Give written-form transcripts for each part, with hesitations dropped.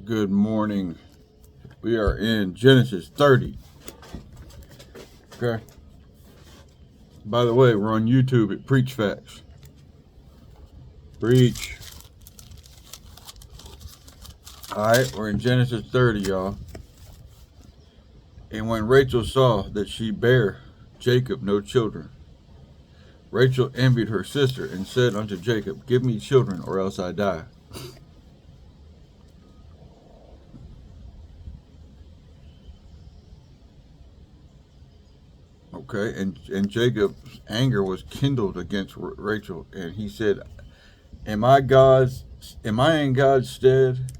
Good morning. We are in Genesis 30. Okay. By the way, we're on YouTube at Preach Facts. Preach. Alright, we're in Genesis 30, y'all. And when Rachel saw that she bare Jacob no children, Rachel envied her sister and said unto Jacob, Give me children, or else I die. Okay, and Jacob's anger was kindled against Rachel, and he said, Am I in God's stead?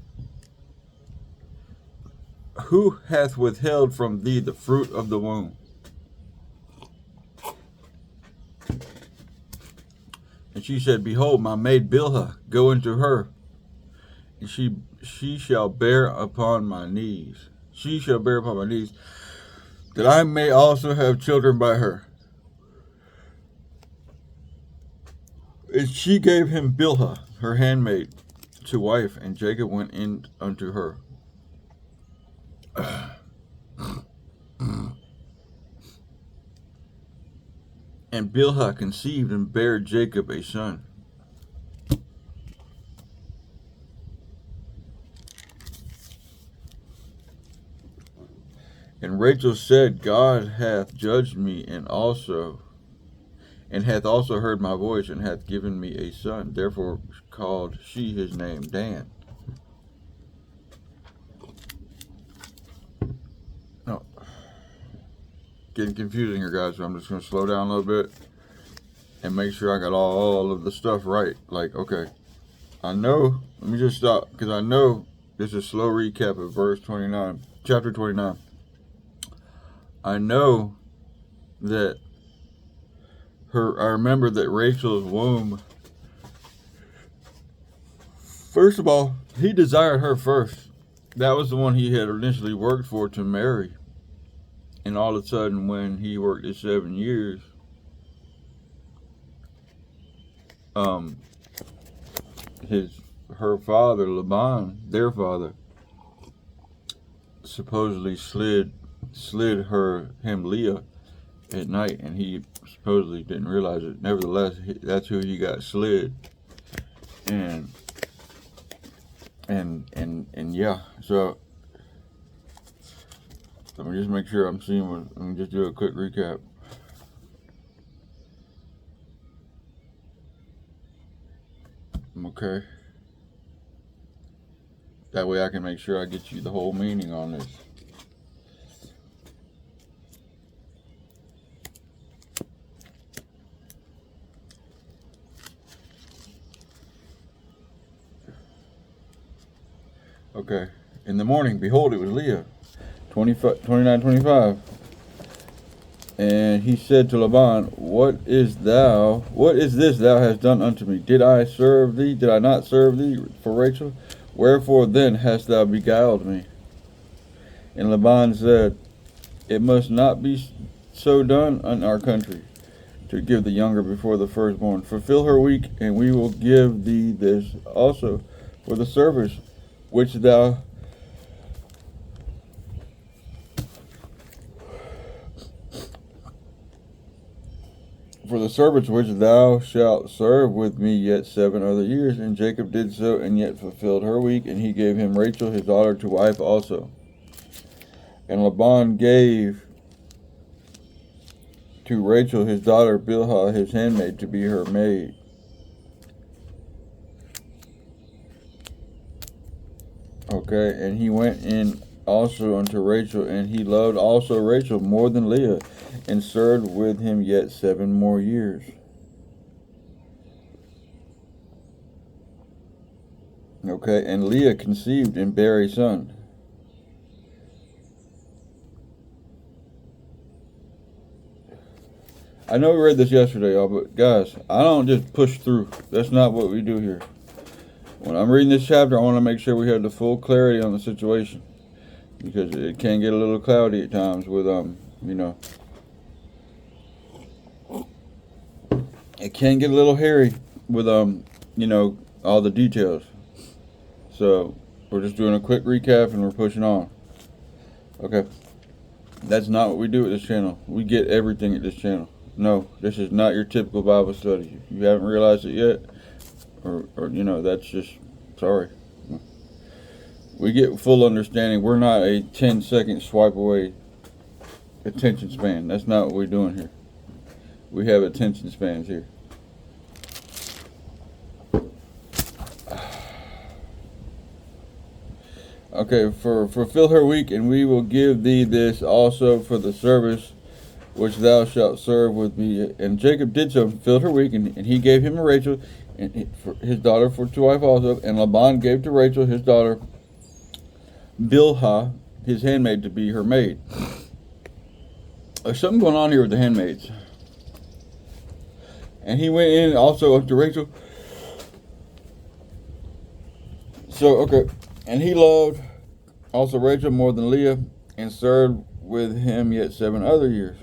Who hath withheld from thee the fruit of the womb? And she said, Behold, my maid Bilhah, go into her, and she shall bear upon my knees. She shall bear upon my knees, that I may also have children by her. And she gave him Bilhah, her handmaid, to wife, and Jacob went in unto her. And Bilhah conceived and bare Jacob a son. And Rachel said, God hath judged me, and hath also heard my voice, and hath given me a son. Therefore called she his name Dan. No, getting confusing here, guys, so I'm just going to slow down a little bit and make sure I got all of the stuff right. Like, okay, I know, let me just stop, because I know this is a slow recap of verse 29, chapter 29. I know that I remember that Rachel's womb, first of all, he desired her first. That was the one he had initially worked for to marry. And all of a sudden, when he worked his 7 years, her father, Laban, their father, supposedly slid him Leah at night, and he supposedly didn't realize it. Nevertheless, that's who he got slid. And yeah, so let me just make sure I'm seeing what, let me just do a quick recap. Okay. That way I can make sure I get you the whole meaning on this. Okay. In the morning, behold, it was Leah. 29:25. And he said to Laban, What is this thou hast done unto me? Did I not serve thee for Rachel? Wherefore then hast thou beguiled me? And Laban said, It must not be so done in our country, to give the younger before the firstborn. Fulfill her week, and we will give thee this also for the service which thou shalt serve with me yet 7 other years. And Jacob did so, and yet fulfilled her week, and he gave him Rachel his daughter to wife also. And Laban gave to Rachel his daughter Bilhah his handmaid to be her maid. Okay, and he went in also unto Rachel, and he loved also Rachel more than Leah, and served with him yet 7 more years. Okay, and Leah conceived and bare a son. I know we read this yesterday, y'all, but guys, I don't just push through. That's not what we do here. When I'm reading this chapter, I want to make sure we have the full clarity on the situation, because it can get a little cloudy at times with, it can get a little hairy with, all the details. So We're just doing a quick recap and we're pushing on. Okay. That's not what we do at this channel. We get everything at this channel. No, this is not your typical Bible study. If you haven't realized it yet, or that's just, sorry. We get full understanding. We're not a 10-second swipe away attention span. That's not what we're doing here. We have attention spans here. Okay, for fulfill her week, and we will give thee this also for the service which thou shalt serve with me. And Jacob did so, and fulfilled her week, and he gave him Rachel, and his daughter, for to wife also. And Laban gave to Rachel his daughter Bilhah, his handmaid, to be her maid. There's something going on here with the handmaids. And he went in also unto Rachel. So, okay. And he loved also Rachel more than Leah, and served with him yet 7 other years.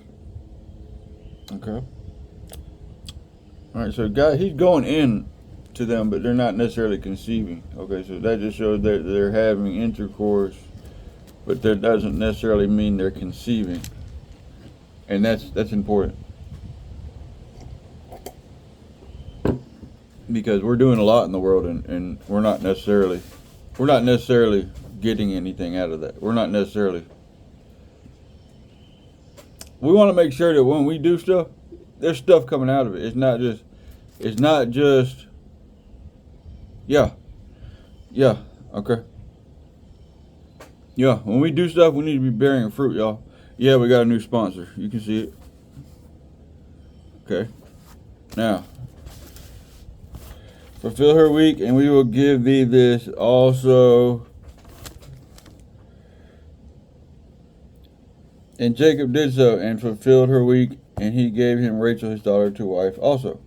Okay. Alright, so God, he's going in to them, but they're not necessarily conceiving. Okay, so that just shows that they're having intercourse, but that doesn't necessarily mean they're conceiving. And that's important. Because we're doing a lot in the world, and we're not necessarily getting anything out of that. We want to make sure that when we do stuff, there's stuff coming out of it. It's not just yeah, okay. Yeah, when we do stuff, we need to be bearing fruit, y'all. Yeah, we got a new sponsor. You can see it. Okay. Now, fulfill her week, and we will give thee this also. And Jacob did so, and fulfilled her week, and he gave him Rachel his daughter to wife also.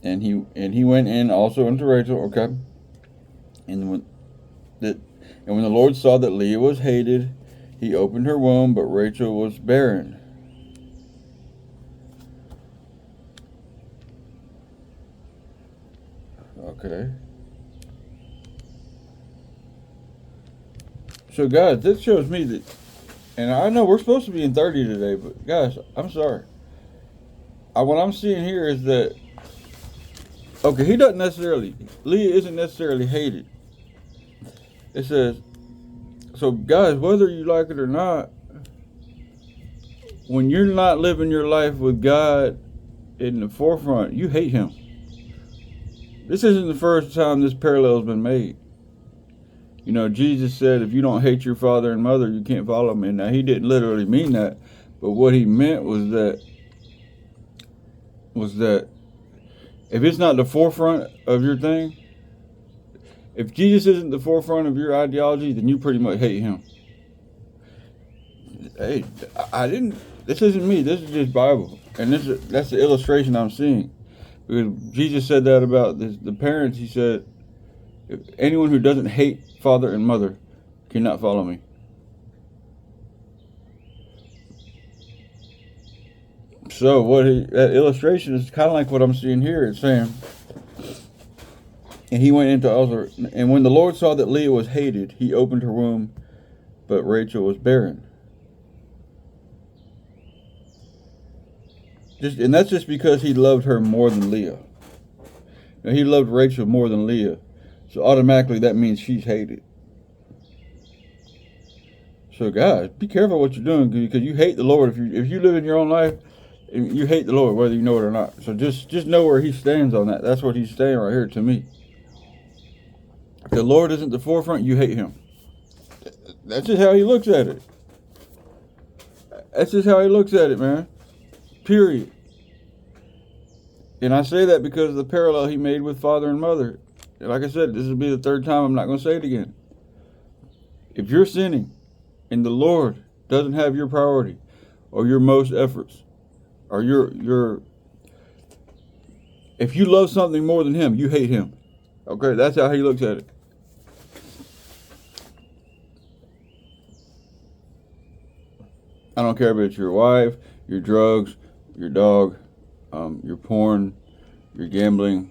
And he went in also unto Rachel, okay. And when the Lord saw that Leah was hated, he opened her womb, but Rachel was barren. Okay. So guys, this shows me that, and I know we're supposed to be in 30 today, but guys, I'm sorry. What I'm seeing here is that, okay, Leah isn't necessarily hated. It says, so guys, whether you like it or not, when you're not living your life with God in the forefront, you hate him. This isn't the first time this parallel has been made. You know, Jesus said, if you don't hate your father and mother, you can't follow me. Now, he didn't literally mean that, but what he meant was that if it's not the forefront of your thing, if Jesus isn't the forefront of your ideology, then you pretty much hate him. Hey, this isn't me, this is just Bible. And that's the illustration I'm seeing. Because Jesus said that about the parents. He said, if anyone who doesn't hate father and mother cannot follow me. So that illustration is kind of like what I'm seeing here. It's saying, and he went into also, and when the Lord saw that Leah was hated, he opened her womb, but Rachel was barren. And that's just because he loved her more than Leah. Now, he loved Rachel more than Leah. So automatically that means she's hated. So guys, be careful what you're doing, because you hate the Lord. If you live in your own life, you hate the Lord, whether you know it or not. So just know where he stands on that. That's what he's saying right here to me. If the Lord isn't the forefront, you hate him. That's just how he looks at it. That's just how he looks at it, man. Period. And I say that because of the parallel he made with father and mother. Like I said, this will be the 3rd time. I'm not going to say it again. If you're sinning and the Lord doesn't have your priority or your most efforts, or if you love something more than him, you hate him. Okay, that's how he looks at it. I don't care if it's your wife, your drugs, your dog, your porn, your gambling,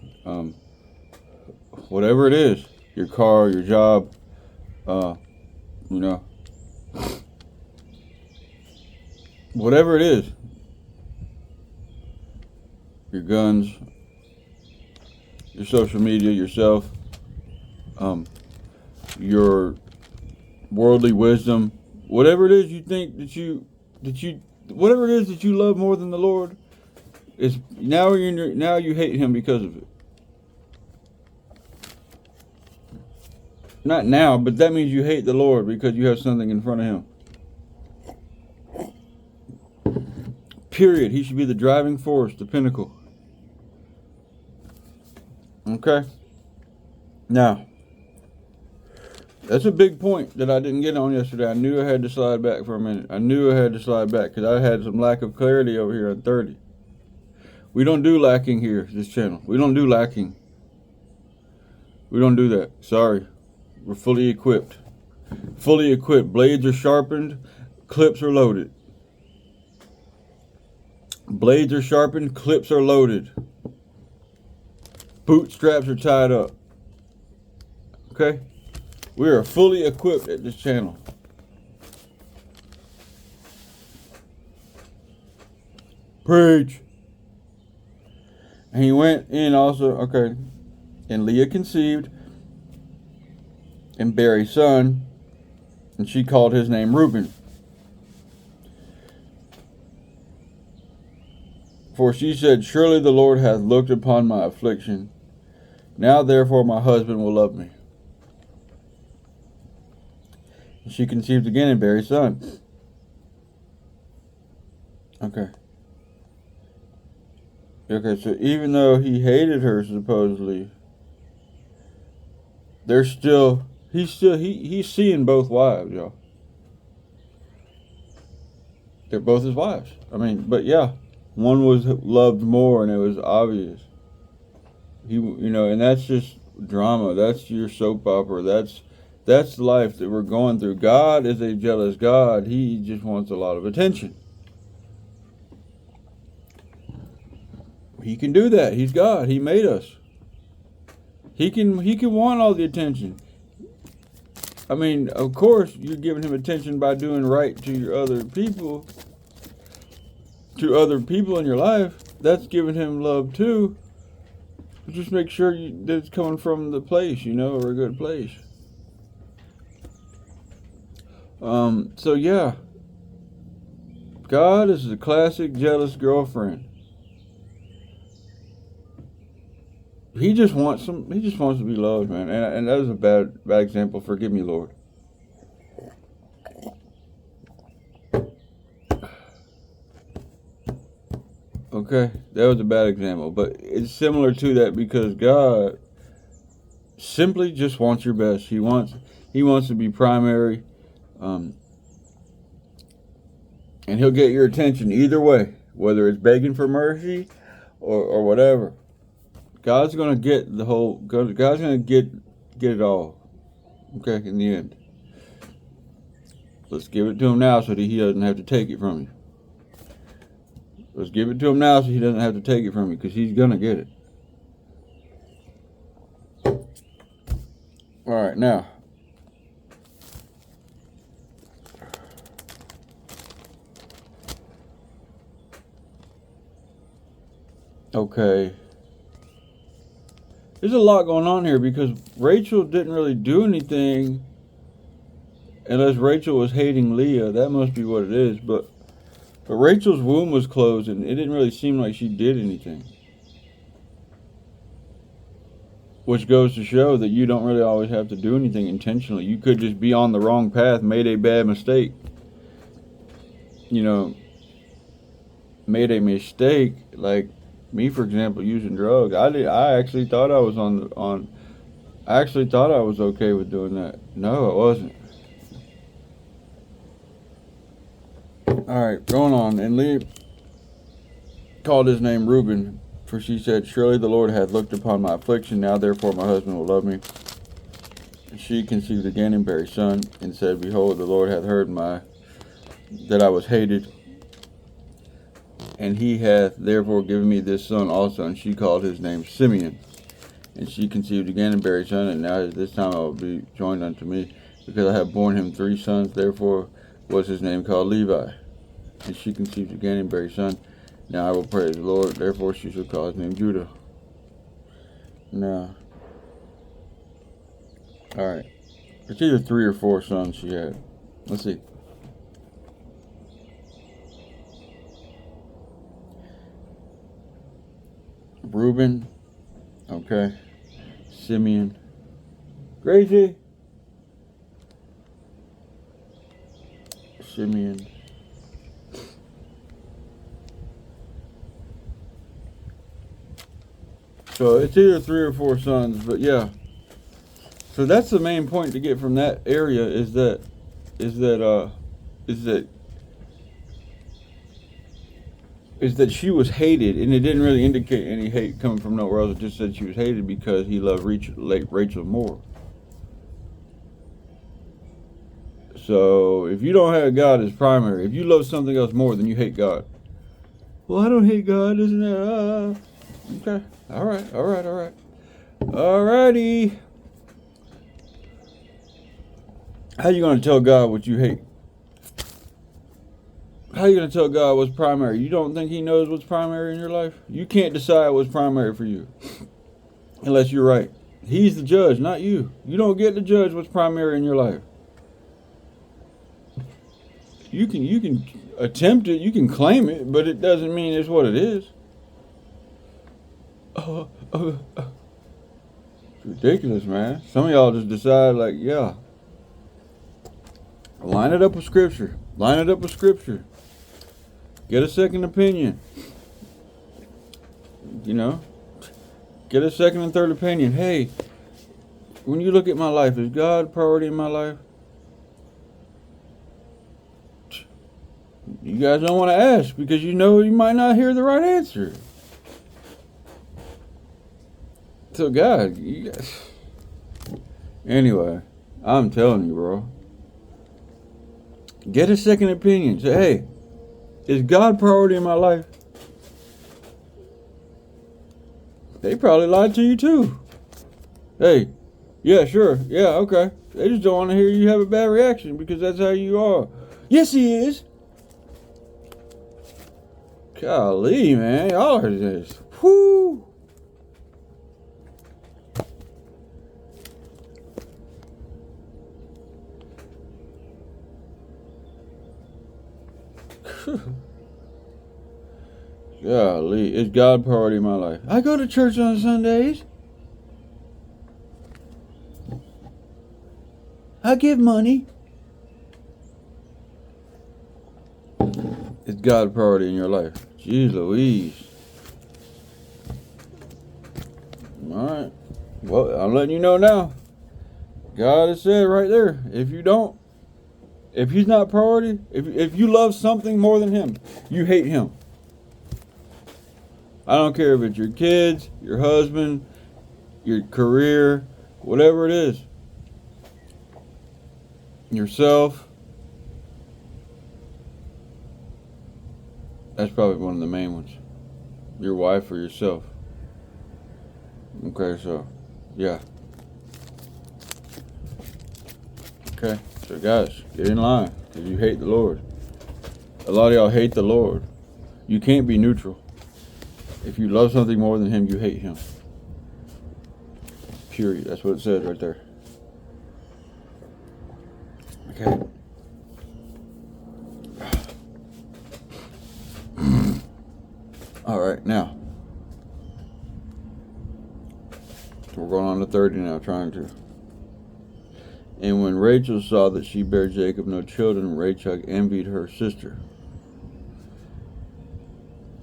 whatever it is. your car, your job, you know, whatever it is, your guns, your social media, yourself, your worldly wisdom, whatever it is you think whatever it is that you love more than the Lord, is now you hate Him because of it. Not now, but that means you hate the Lord because you have something in front of Him. Period. He should be the driving force, the pinnacle. Okay? Now, that's a big point that I didn't get on yesterday. I knew I had to slide back for a minute. I knew I had to slide back because I had some lack of clarity over here at 30. We don't do lacking here, this channel. We don't do lacking. We don't do that. Sorry. We're fully equipped. Fully equipped. Blades are sharpened. Clips are loaded. Blades are sharpened. Clips are loaded. Bootstraps are tied up. Okay? We are fully equipped at this channel. Preach. And he went in also, okay. And Leah conceived and bare a son, and she called his name Reuben. For she said, surely the Lord hath looked upon my affliction. Now therefore my husband will love me. And she conceived again and bare a son. Okay. Okay, so even though he hated her supposedly, he's seeing both wives, y'all. They're both his wives. I mean, but yeah, one was loved more, and it was obvious. And that's just drama. That's your soap opera. That's life that we're going through. God is a jealous God. He just wants a lot of attention. He can do that. He's God. He made us. He can want all the attention. I mean, of course, you're giving him attention by doing right to your other people. To other people in your life. That's giving him love too. Just make sure that it's coming from the place, or a good place. So yeah. God is a classic jealous girlfriend. He just wants to be loved, man. And that was a bad example. Forgive me, Lord. Okay, that was a bad example, but it's similar to that because God simply just wants your best. He wants to be primary, and he'll get your attention either way, whether it's begging for mercy or whatever. God's gonna get God's gonna get it all. Okay, in the end. Let's give it to him now so that he doesn't have to take it from you. Let's give it to him now so he doesn't have to take it from you, because he's gonna get it. Alright, now. Okay. There's a lot going on here because Rachel didn't really do anything unless Rachel was hating Leah. That must be what it is. But Rachel's womb was closed and it didn't really seem like she did anything. Which goes to show that you don't really always have to do anything intentionally. You could just be on the wrong path, made a bad mistake. Made a mistake, like me, for example, using drugs. I actually thought I was I actually thought I was okay with doing that. No, I wasn't. Alright, going on. And Leah called his name Reuben, for she said, surely the Lord hath looked upon my affliction, now therefore my husband will love me. And she conceived again and bare a son, and said, behold, the Lord hath heard that I was hated, and he hath therefore given me this son also. And she called his name Simeon. And she conceived again and bare a son, and now this time I will be joined unto me, because I have borne him 3 sons. Therefore was his name called Levi. And she conceived again and bare a son. Now I will praise the Lord. Therefore she shall call his name Judah. Now, all right. It's either 3 or 4 sons she had. Let's see. Reuben. Okay. Simeon. Gracie. Simeon. So it's either 3 or 4 sons, but yeah. So that's the main point to get from that area is that she was hated, and it didn't really indicate any hate coming from nowhere else. It just said she was hated because he loved Rachel more. So if you don't have God as primary, if you love something else more, then you hate God. Well, I don't hate God, isn't it? Okay. All right. Alrighty. How you gonna tell God what you hate? How you gonna tell God what's primary? You don't think He knows what's primary in your life? You can't decide what's primary for you, unless you're right. He's the judge, not you. You don't get to judge what's primary in your life. You can attempt it, you can claim it, but it doesn't mean it's what it is. It's ridiculous, man. Some of y'all just decide, like, yeah. Line it up with Scripture. Get a second opinion. Get a second and third opinion. Hey, when you look at my life, is God a priority in my life? You guys don't want to ask because you know you might not hear the right answer. So God, you guys. Anyway, I'm telling you, bro. Get a second opinion. Say, hey, is God priority in my life? They probably lied to you too. Hey, yeah, sure, yeah, okay. They just don't want to hear you have a bad reaction because that's how you are. Yes, He is. Golly, man, y'all are just, whoo. Golly, is God priority in my life? I go to church on Sundays. I give money. Is God priority in your life? Jeez Louise. Alright. Well, I'm letting you know now. God has said right there, if He's not priority, if you love something more than Him, you hate Him. I don't care if it's your kids, your husband, your career, whatever it is. Yourself. That's probably one of the main ones. Your wife or yourself. Okay, so, yeah. Okay, so guys, get in line, because you hate the Lord. A lot of y'all hate the Lord. You can't be neutral. If you love something more than Him, you hate Him. Period. That's what it says right there. Okay. All right, now. We're going on to 30 now, trying to. And when Rachel saw that she bare Jacob no children, Rachel envied her sister.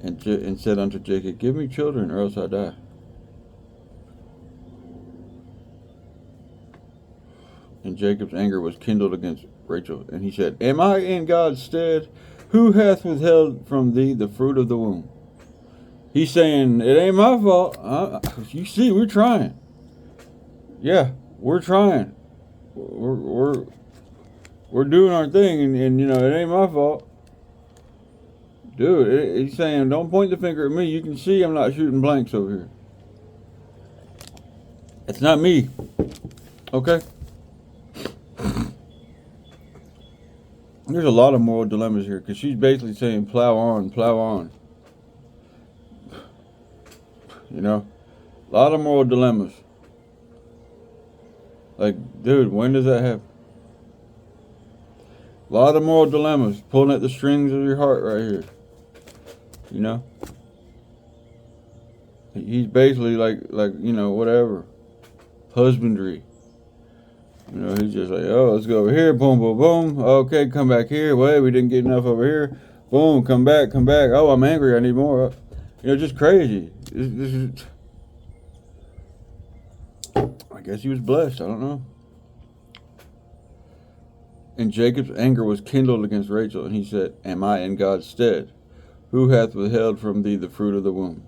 And said unto Jacob, give me children, or else I die. And Jacob's anger was kindled against Rachel. And he said, am I in God's stead? Who hath withheld from thee the fruit of the womb? He's saying, it ain't my fault. You see, we're trying. Yeah, we're trying. We're doing our thing, and it ain't my fault. Dude, he's saying, don't point the finger at me. You can see I'm not shooting blanks over here. It's not me. Okay? There's a lot of moral dilemmas here because she's basically saying plow on, plow on. You know? A lot of moral dilemmas. Like, dude, when does that happen? A lot of moral dilemmas. Pulling at the strings of your heart right here. You know? He's basically like you know, whatever. Husbandry. You know, he's just like, oh, let's go over here. Boom, boom, boom. Okay, come back here. Wait, we didn't get enough over here. Boom, come back, come back. Oh, I'm angry. I need more. You know, just crazy. This is... I guess he was blessed. I don't know. And Jacob's anger was kindled against Rachel, and he said, am I in God's stead? Who hath withheld from thee the fruit of the womb?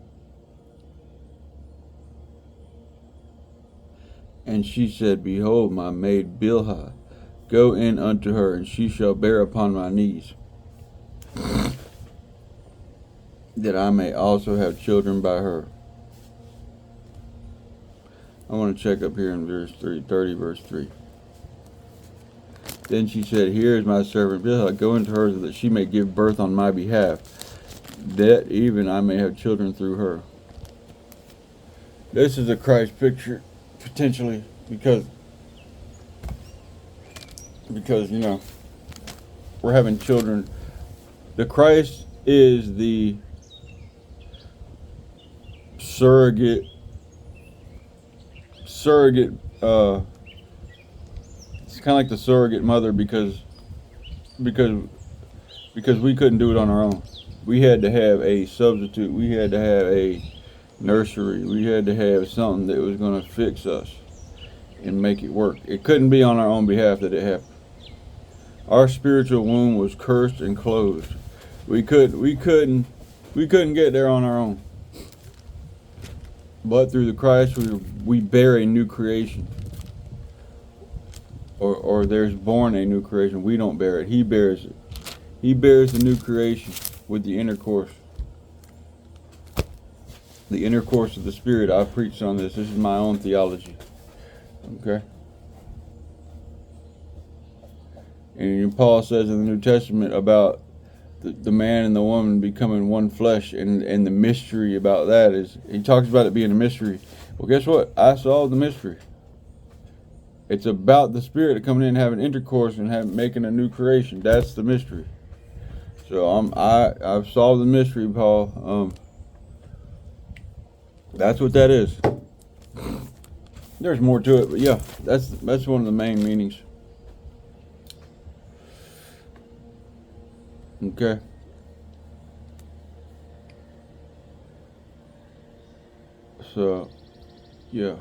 And she said, behold, my maid Bilhah, go in unto her, and she shall bear upon my knees, that I may also have children by her. I want to check up here in verse 3, 30, verse 3. Then she said, here is my servant Bilhah, go into her, so that she may give birth on my behalf, that even I may have children through her. This is a Christ picture, potentially, because you know, we're having children. The Christ is the surrogate it's kind of like the surrogate mother, because we couldn't do it on our own. We had to have a substitute. We had to have a nursery. We had to have something that was going to fix us and make it work. It couldn't be on our own behalf that it happened. Our spiritual womb was cursed and closed. We couldn't get there on our own. But through the Christ, we bear a new creation. Or there's born a new creation. We don't bear it. He bears it. He bears the new creation with the intercourse. The intercourse of the Spirit. I've preached on this. This is my own theology. Okay? And Paul says in the New Testament about the man and the woman becoming one flesh, and the mystery about that is, he talks about it being a mystery. Well, guess what? I solved the mystery. It's about the Spirit coming in and having intercourse and making a new creation. That's the mystery. So I've solved the mystery, Paul. That's what that is. There's more to it, but yeah, that's one of the main meanings. Okay. So, yeah.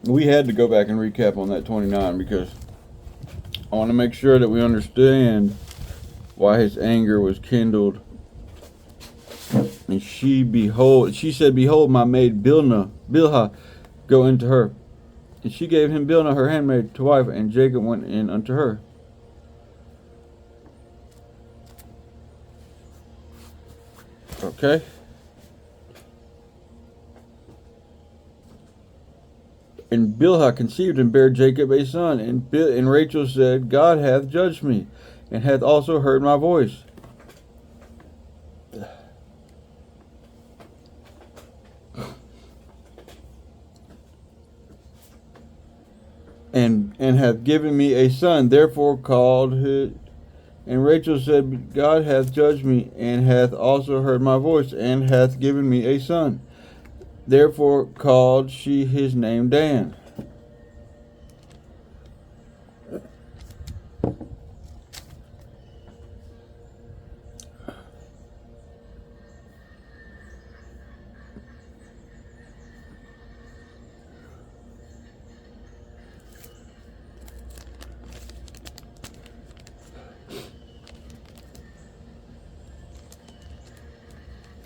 We had to go back and recap on that 29 because I want to make sure that we understand why his anger was kindled. And she said, behold, my maid Bilhah, go into her. And she gave him Bilhah her handmaid to wife, and Jacob went in unto her. Okay. And Bilhah conceived and bare Jacob a son. And Rachel said, God hath judged me, and hath also heard my voice. And hath given me a son, therefore called it. And Rachel said, God hath judged me, and hath also heard my voice, and hath given me a son. Therefore called she his name Dan.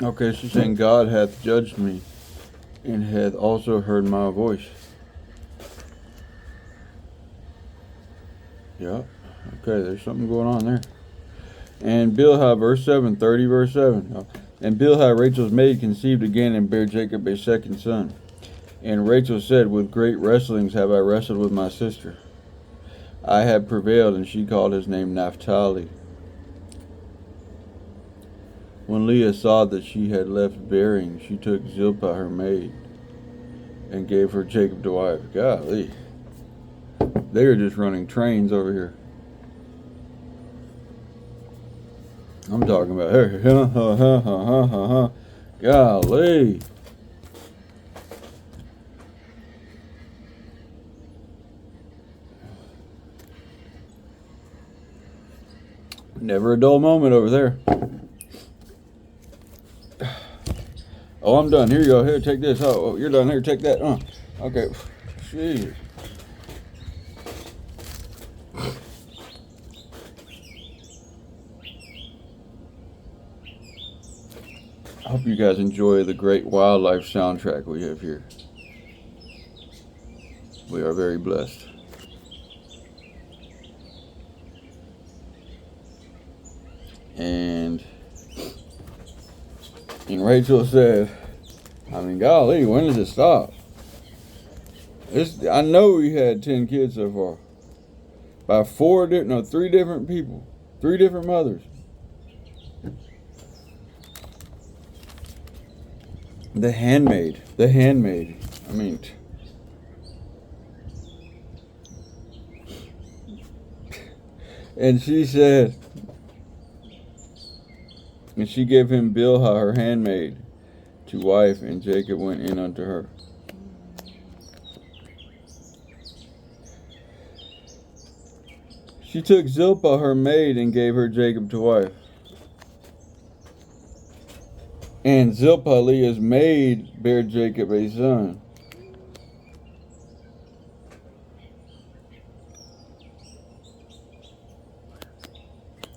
Okay, she's saying God hath judged me, and hath also heard my voice. Yeah. Okay, there's something going on there. And Bilhah, verse 7, 30, verse 7. And Bilhah, Rachel's maid, conceived again and bare Jacob a second son. And Rachel said, with great wrestlings have I wrestled with my sister. I have prevailed, and she called his name Naphtali. When Leah saw that she had left bearing, she took Zilpah her maid, and gave her Jacob to wife. Golly. They are just running trains over here. I'm talking about her. Golly. Never a dull moment over there. Oh, I'm done. Here you go. Here, take this. Oh, you're done. Here, take that. Okay. Jeez. I hope you guys enjoy the great wildlife soundtrack we have here. We are very blessed. And Rachel said, I mean, golly, when does it stop? I know we had 10 kids so far. By 3 different people. 3 different mothers. The handmaid. I mean, and she said, and she gave him Bilhah, her handmaid, to wife, and Jacob went in unto her. She took Zilpah, her maid, and gave her Jacob to wife. And Zilpah, Leah's maid, bare Jacob a son.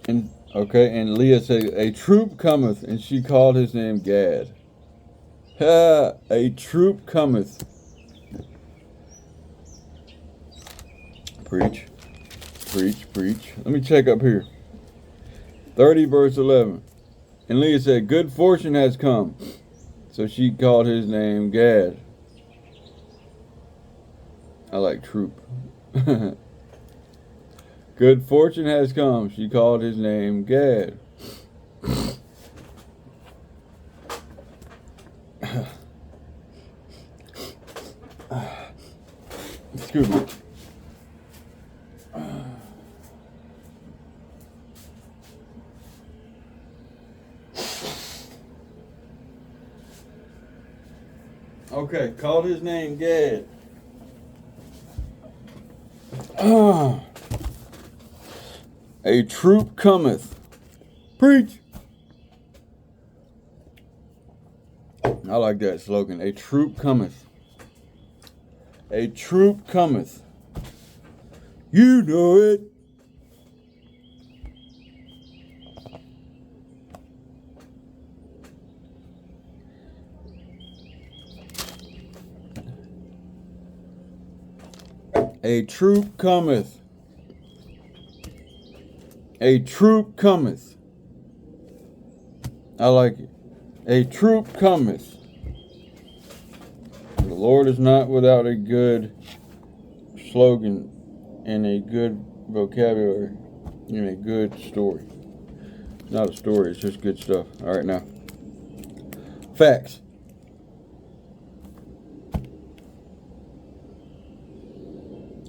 And Leah said, a troop cometh, and she called his name Gad. A troop cometh. Preach. Let me check up here. 30 verse 11. And Leah said, good fortune has come. So she called his name Gad. I like troop. Good fortune has come. She called his name Gad. Excuse me. Okay, called his name Gad. A troop cometh. Preach. I like that slogan. A troop cometh. A troop cometh. You know it. A troop cometh. A troop cometh. I like it. A troop cometh. The Lord is not without a good slogan and a good vocabulary and a good story. Not a story, it's just good stuff. All right, now. Facts.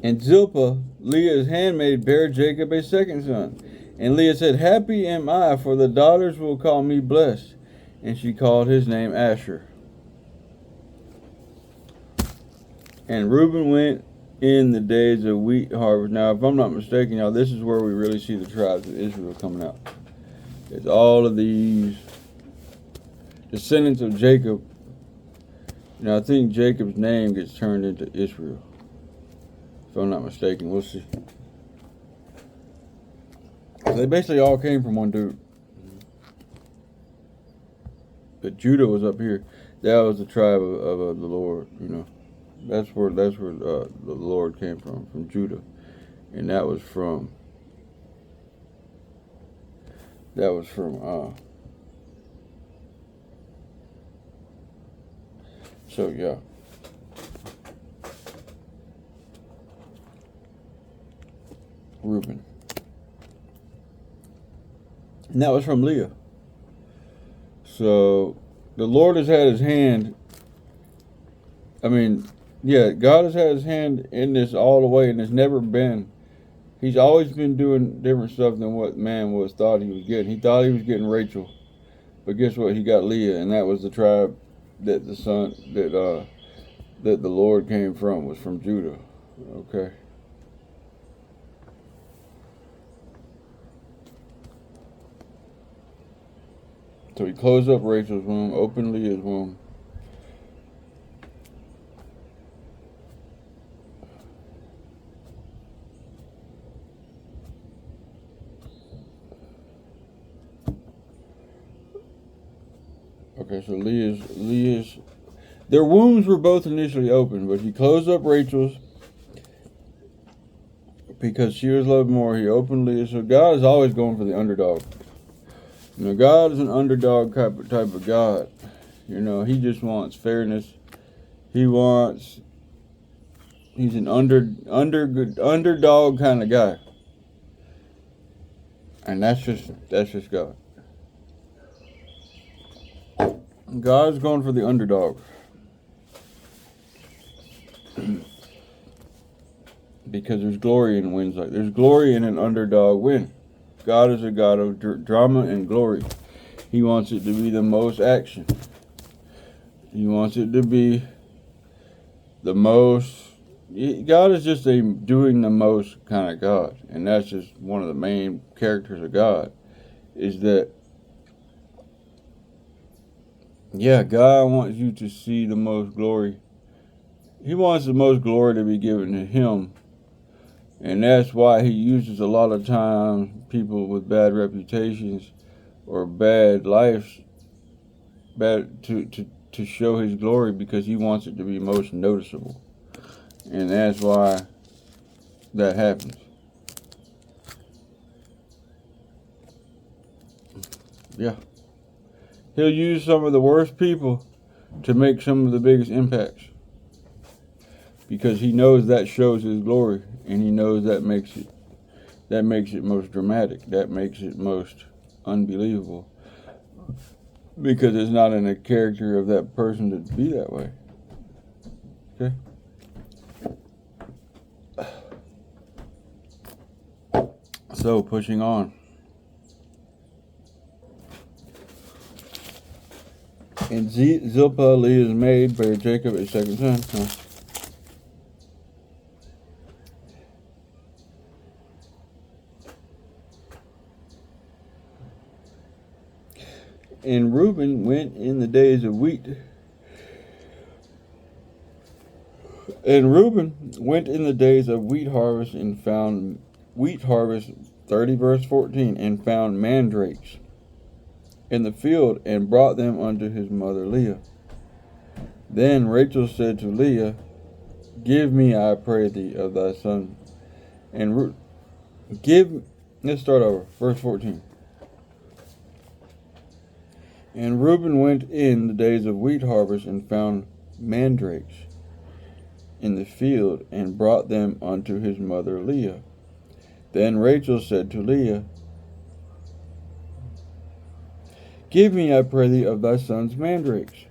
And Zilpah, Leah's handmaid, bare Jacob a second son. And Leah said, happy am I, for the daughters will call me blessed. And she called his name Asher. And Reuben went in the days of wheat harvest. Now, if I'm not mistaken, y'all, this is where we really see the tribes of Israel coming out. It's all of these descendants of Jacob. You know, I think Jacob's name gets turned into Israel. If I'm not mistaken, we'll see. So they basically all came from one dude. But Judah was up here. That was the tribe of the Lord, you know. That's where the Lord came from Judah. And that was from So, yeah. Reuben. And that was from Leah. So, the Lord has had his hand. I mean, yeah, God has had his hand in this all the way, and it's never been. He's always been doing different stuff than what man thought he was getting. He thought he was getting Rachel, but guess what? He got Leah, and that was the tribe that the son that the Lord came from, was from Judah. Okay. So he closed up Rachel's womb, opened Leah's womb. Okay, so Leah's, their wombs were both initially open, but he closed up Rachel's because she was loved more. He opened Leah. So God is always going for the underdog. You know, God is an underdog type of God. You know, he just wants fairness. He's an underdog kind of guy. And that's just God. God's going for the underdog. Because there's glory in wins like there's glory in an underdog win. God is a God of drama and glory. He wants it to be the most action. He wants it to be the most. God is just a doing the most kind of God, and that's just one of the main characters of God. Is that, yeah, God wants you to see the most glory. He wants the most glory to be given to Him. And that's why he uses a lot of times people with bad reputations or bad lives to show his glory, because he wants it to be most noticeable. And that's why that happens. Yeah. He'll use some of the worst people to make some of the biggest impacts, because he knows that shows his glory, and he knows that makes it most dramatic. That makes it most unbelievable, because it's not in the character of that person to be that way. Okay? So, pushing on. And Zilpah, Leah's maid, bare Jacob a second son. And Reuben went in the days of wheat. And Reuben went in the days of wheat harvest and found wheat harvest, 30 verse 14, and found mandrakes in the field, and brought them unto his mother Leah. Then Rachel said to Leah, Give me, I pray thee, of thy son. And let's start over, verse 14. And Reuben went in the days of wheat harvest and found mandrakes in the field, and brought them unto his mother Leah. Then Rachel said to Leah, Give me, I pray thee, of thy son's mandrakes.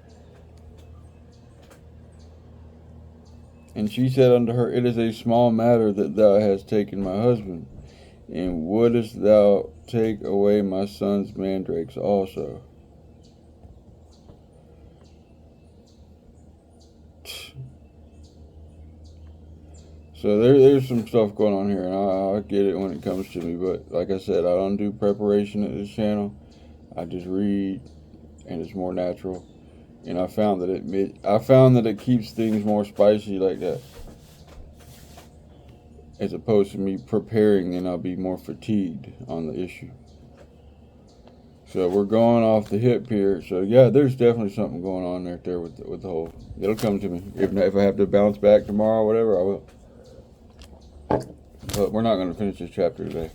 And she said unto her, It is a small matter that thou hast taken my husband, and wouldest thou take away my son's mandrakes also? So there's some stuff going on here, and I'll get it when it comes to me. But like I said, I don't do preparation at this channel. I just read, and it's more natural. And I found that it keeps things more spicy like that, as opposed to me preparing, and I'll be more fatigued on the issue. So we're going off the hip here. So yeah, there's definitely something going on right there with the whole. It'll come to me. If I have to bounce back tomorrow, or whatever, I will. But we're not going to finish this chapter today.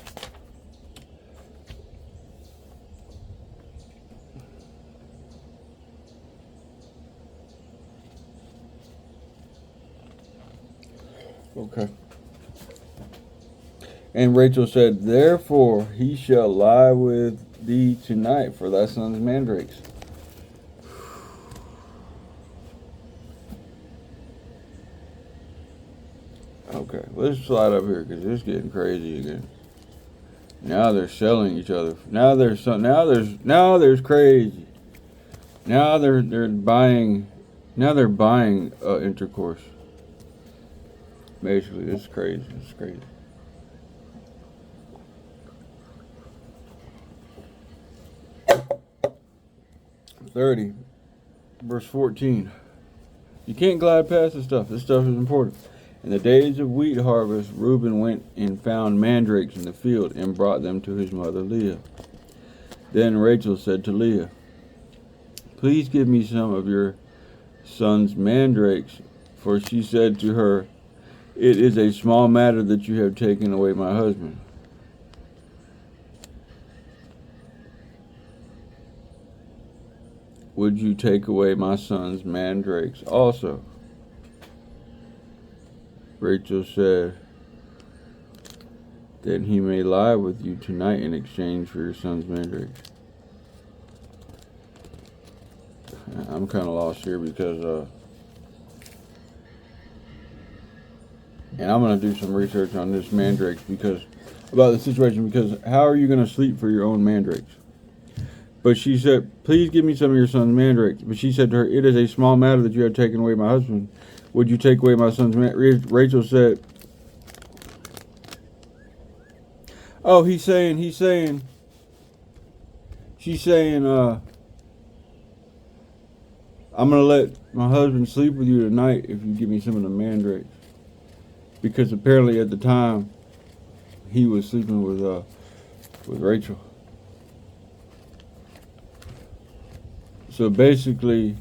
Okay. And Rachel said, therefore he shall lie with thee tonight for thy son's mandrakes. Okay, let's slide up here because it's getting crazy again. Now they're selling each other. Now there's crazy. Now they're buying. Now they're buying intercourse. Basically, it's crazy. It's crazy. .30, verse 14. You can't glide past this stuff. This stuff is important. In the days of wheat harvest, Reuben went and found mandrakes in the field and brought them to his mother Leah. Then Rachel said to Leah, please give me some of your son's mandrakes. For she said to her, it is a small matter that you have taken away my husband. Would you take away my son's mandrakes also? Rachel said, then he may lie with you tonight in exchange for your son's mandrakes. I'm kind of lost here because, and I'm going to do some research on this mandrakes about the situation, because how are you going to sleep for your own mandrakes? But she said, please give me some of your son's mandrakes. But she said to her, it is a small matter that you have taken away my husband. Would you take away my son's mandrakes? Rachel said, oh, she's saying, I'm going to let my husband sleep with you tonight if you give me some of the mandrakes. Because apparently at the time, he was sleeping with Rachel. So basically,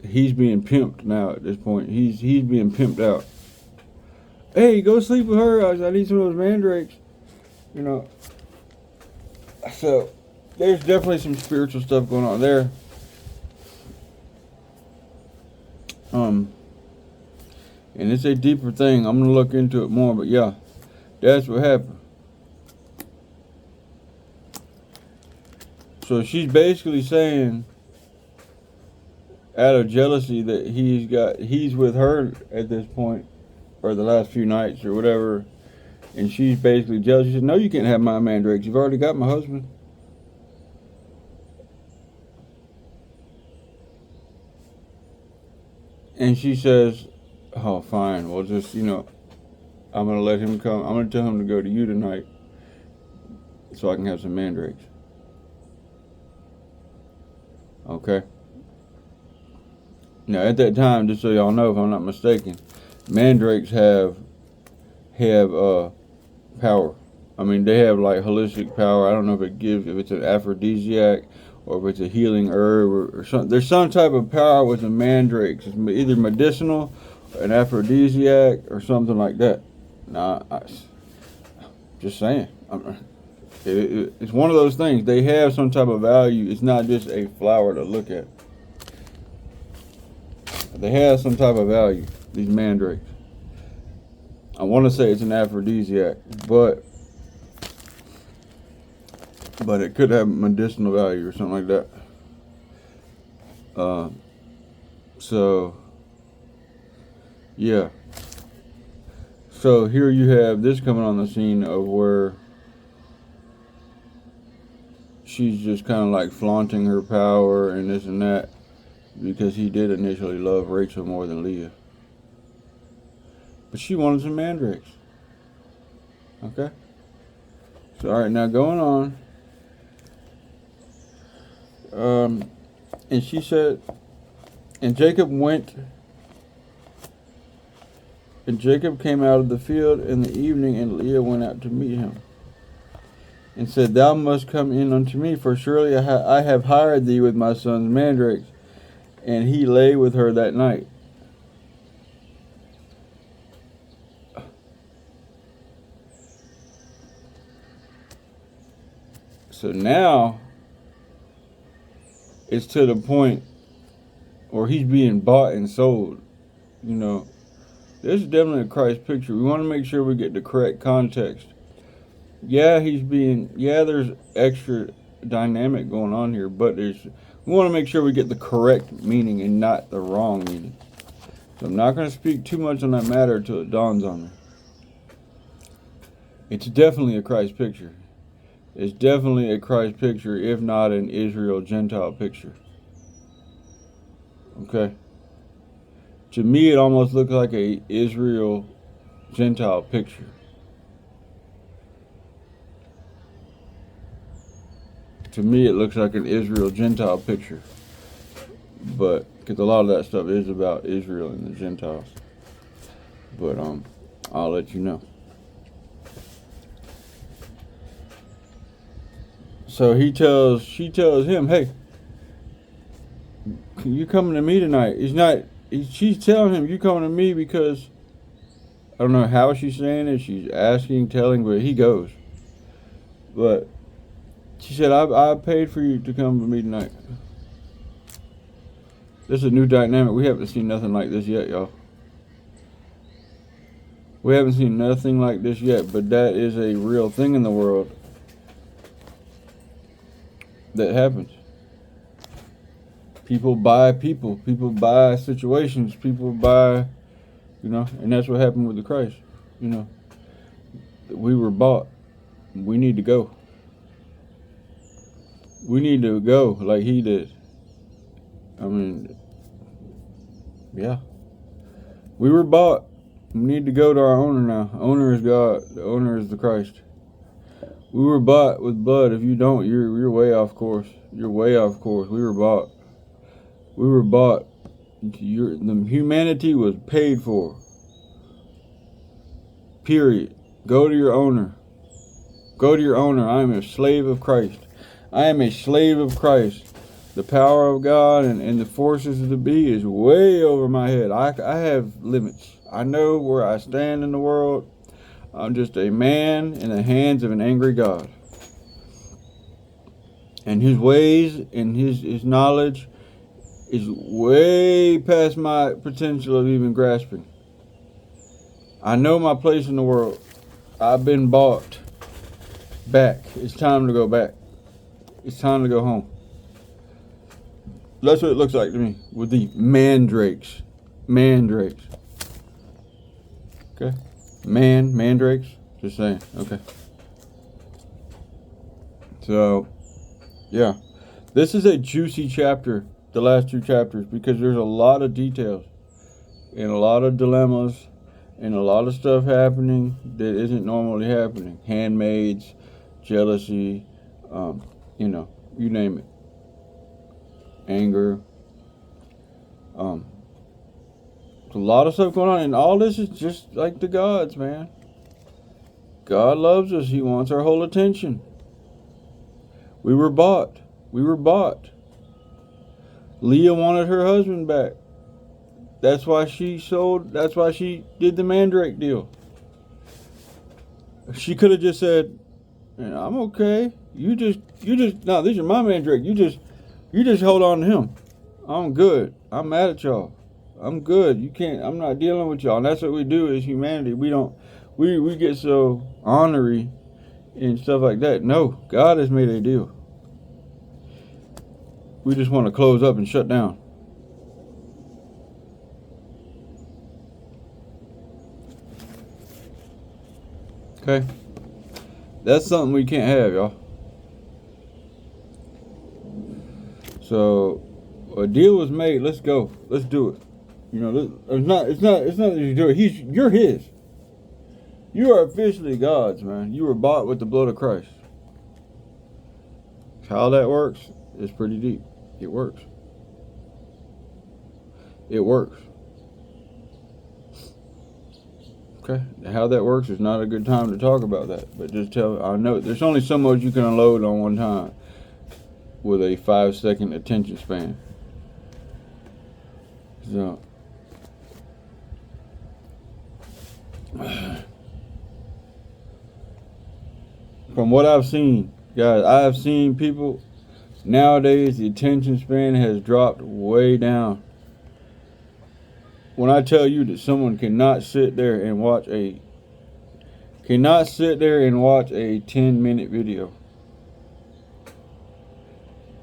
he's being pimped now at this point. He's being pimped out. Hey, go sleep with her. I need some of those mandrakes. You know. So there's definitely some spiritual stuff going on there. And it's a deeper thing. I'm gonna look into it more, but yeah, that's what happened. So she's basically saying, out of jealousy, that he's with her at this point, or the last few nights or whatever, and she's basically jealous. She said, no, you can't have my mandrakes. You've already got my husband. And she says, oh, fine. Well, just, I'm going to let him come. I'm going to tell him to go to you tonight so I can have some mandrakes. Okay? Now, at that time, just so y'all know, if I'm not mistaken, mandrakes have power. I mean, they have like holistic power. I don't know if it's an aphrodisiac or if it's a healing herb or something. There's some type of power with the mandrakes. It's either medicinal, an aphrodisiac, or something like that. Nah, just saying. It's one of those things. They have some type of value. It's not just a flower to look at. They have some type of value, these mandrakes. I want to say it's an aphrodisiac, but it could have medicinal value or something like that. So, yeah. So here you have this coming on the scene of where she's just kind of like flaunting her power and this and that, because he did initially love Rachel more than Leah. But she wanted some mandrakes. Okay? So, alright, now going on. And she said, and Jacob came out of the field in the evening, and Leah went out to meet him, and said, thou must come in unto me, for surely I have hired thee with my son's mandrakes. And he lay with her that night. So now it's to the point where he's being bought and sold, This is definitely a Christ picture. We want to make sure we get the correct context. Yeah, there's extra dynamic going on here, but we want to make sure we get the correct meaning and not the wrong meaning. So I'm not going to speak too much on that matter until it dawns on me. It's definitely a Christ picture. It's definitely a Christ picture, if not an Israel Gentile picture. Okay? To me, it almost looks like a Israel Gentile picture. To me, it looks like an Israel Gentile picture. But, because a lot of that stuff is about Israel and the Gentiles. But, I'll let you know. So she tells him, hey, you coming to me tonight. She's telling him, you coming to me because, I don't know how she's saying it. She's asking, telling, but he goes. But she said, I paid for you to come to me tonight. This is a new dynamic. We haven't seen nothing like this yet, y'all. We haven't seen nothing like this yet, but that is a real thing in the world that happens. People buy situations, people buy, and that's what happened with the Christ. We were bought. We need to go. We need to go like he did. I mean, yeah. We were bought. We need to go to our owner now. Owner is God. The owner is the Christ. We were bought with blood. If you don't, you're way off course. You're way off course. We were bought. We were bought. The humanity was paid for. Period. Go to your owner. Go to your owner. I am a slave of Christ. I am a slave of Christ. The power of God and the forces of the be is way over my head. I have limits. I know where I stand in the world. I'm just a man in the hands of an angry God. And his ways and his knowledge is way past my potential of even grasping. I know my place in the world. I've been bought back. It's time to go back. It's time to go home. That's what it looks like to me with the mandrakes. Mandrakes. Okay? Mandrakes? Just saying. Okay. So, yeah. This is a juicy chapter, the last two chapters, because there's a lot of details and a lot of dilemmas and a lot of stuff happening that isn't normally happening. Handmaids, jealousy, you name it. Anger. There's a lot of stuff going on, and all this is just like the gods, man. God loves us. He wants our whole attention. We were bought. We were bought. Leah wanted her husband back. That's why she did the mandrake deal. She could have just said, I'm okay. You just, no, this is my mandrake. You just hold on to him. I'm good. I'm mad at y'all. I'm good. I'm not dealing with y'all. And that's what we do as humanity. We get so ornery and stuff like that. No, God has made a deal. We just want to close up and shut down. Okay? That's something we can't have, y'all. So, a deal was made. Let's go. Let's do it. It's not that you do it. You're his. You are officially God's, man. You were bought with the blood of Christ. How that works is pretty deep. It works. It works. Okay? How that works is not a good time to talk about that. But I know there's only so much you can unload on one time with a 5-second attention span. So, from what I've seen, guys, I have seen people nowadays, the attention span has dropped way down. when I tell you that someone cannot sit there and watch a 10-minute video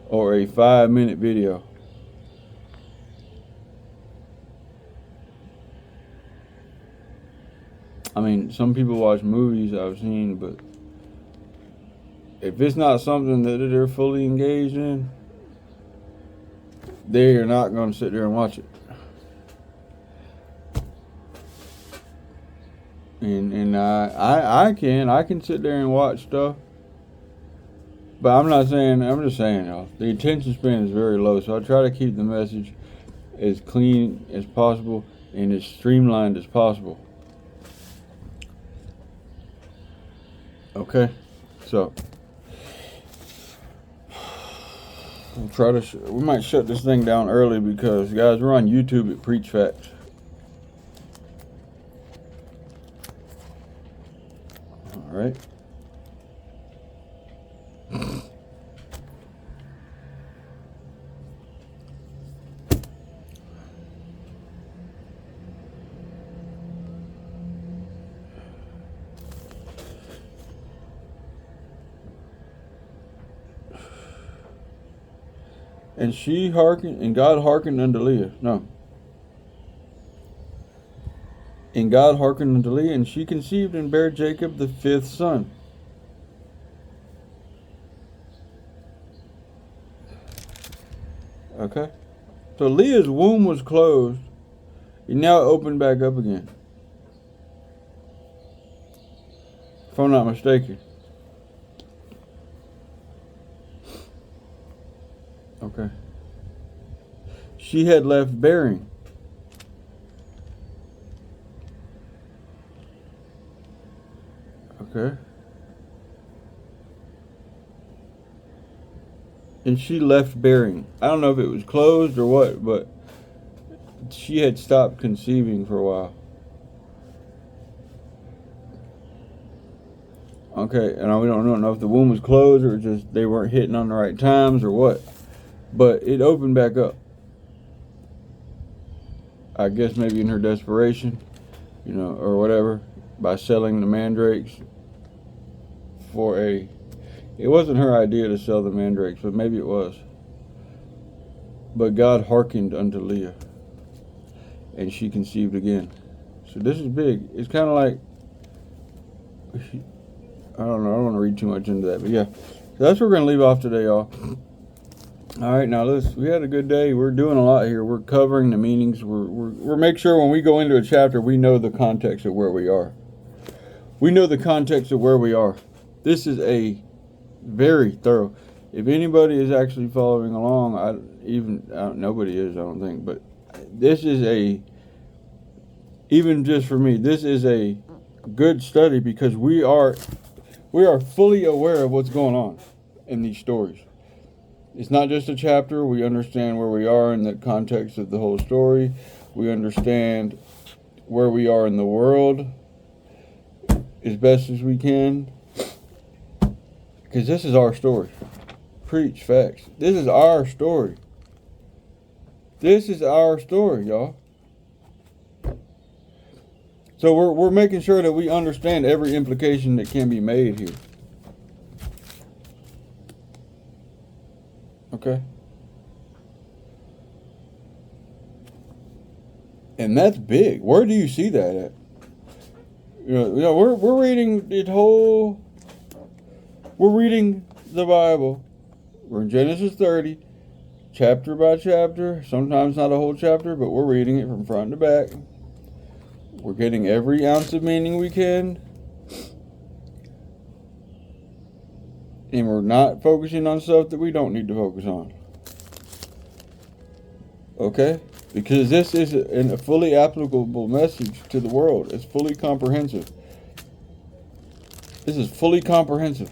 or a 5-minute video. I mean, some people watch movies I've seen, but if it's not something that they're fully engaged in, they are not going to sit there and watch it. And I can sit there and watch stuff, but I'm just saying, y'all, the attention span is very low, so I try to keep the message as clean as possible and as streamlined as possible. Okay, so we'll try to. We might shut this thing down early because, guys, we're on YouTube at Preach Facts. All right. And God hearkened unto Leah. No. And God hearkened unto Leah, and she conceived and bare Jacob the 5th son. Okay. So Leah's womb was closed, and now it opened back up again. If I'm not mistaken. Okay. She had left bearing. Okay. And she left bearing. I don't know if it was closed or what, but she had stopped conceiving for a while. Okay, and we don't know if the womb was closed or just they weren't hitting on the right times or what. But it opened back up. I guess maybe in her desperation, or whatever, by selling the mandrakes for it wasn't her idea to sell the mandrakes, but maybe it was. But God hearkened unto Leah, and she conceived again. So this is big. It's kind of like, I don't know, I don't want to read too much into that, but yeah. So that's where we're going to leave off today, y'all. All right, now we had a good day. We're doing a lot here. We're covering the meanings. We're make sure when we go into a chapter, we know the context of where we are. We know the context of where we are. This is a very thorough. If anybody is actually following along, nobody is, I don't think. But this is even just for me, this is a good study because we are fully aware of what's going on in these stories. It's not just a chapter. We understand where we are in the context of the whole story. We understand where we are in the world as best as we can. Because this is our story. Preach facts. This is our story. This is our story, y'all. So we're making sure that we understand every implication that can be made here. Okay? And that's big. Where do you see that at? We're reading we're reading the Bible. We're in Genesis 30, chapter by chapter. Sometimes not a whole chapter, but we're reading it from front to back. We're getting every ounce of meaning we can. And we're not focusing on stuff that we don't need to focus on. Okay? Because this is a fully applicable message to the world. It's fully comprehensive. This is fully comprehensive.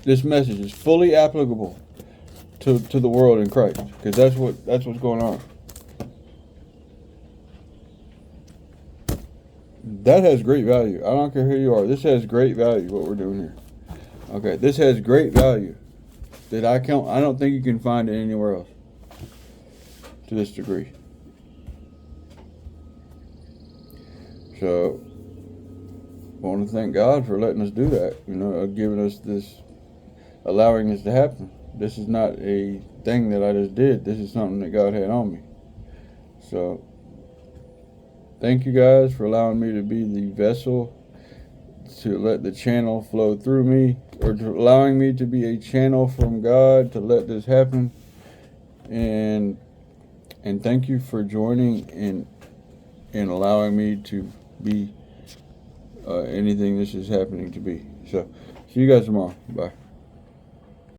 This message is fully applicable to the world in Christ. Because that's what's going on. That has great value. I don't care who you are. This has great value, what we're doing here. Okay, this has great value that I don't think you can find it anywhere else to this degree. So I want to thank God for letting us do that, giving us this, allowing this to happen. This is not a thing that I just did. This is something that God had on me. So thank you guys for allowing me to be the vessel to let the channel flow through me, or to allowing me to be a channel from God to let this happen. And thank you for joining and allowing me to be anything this is happening to be. So see you guys tomorrow. Bye.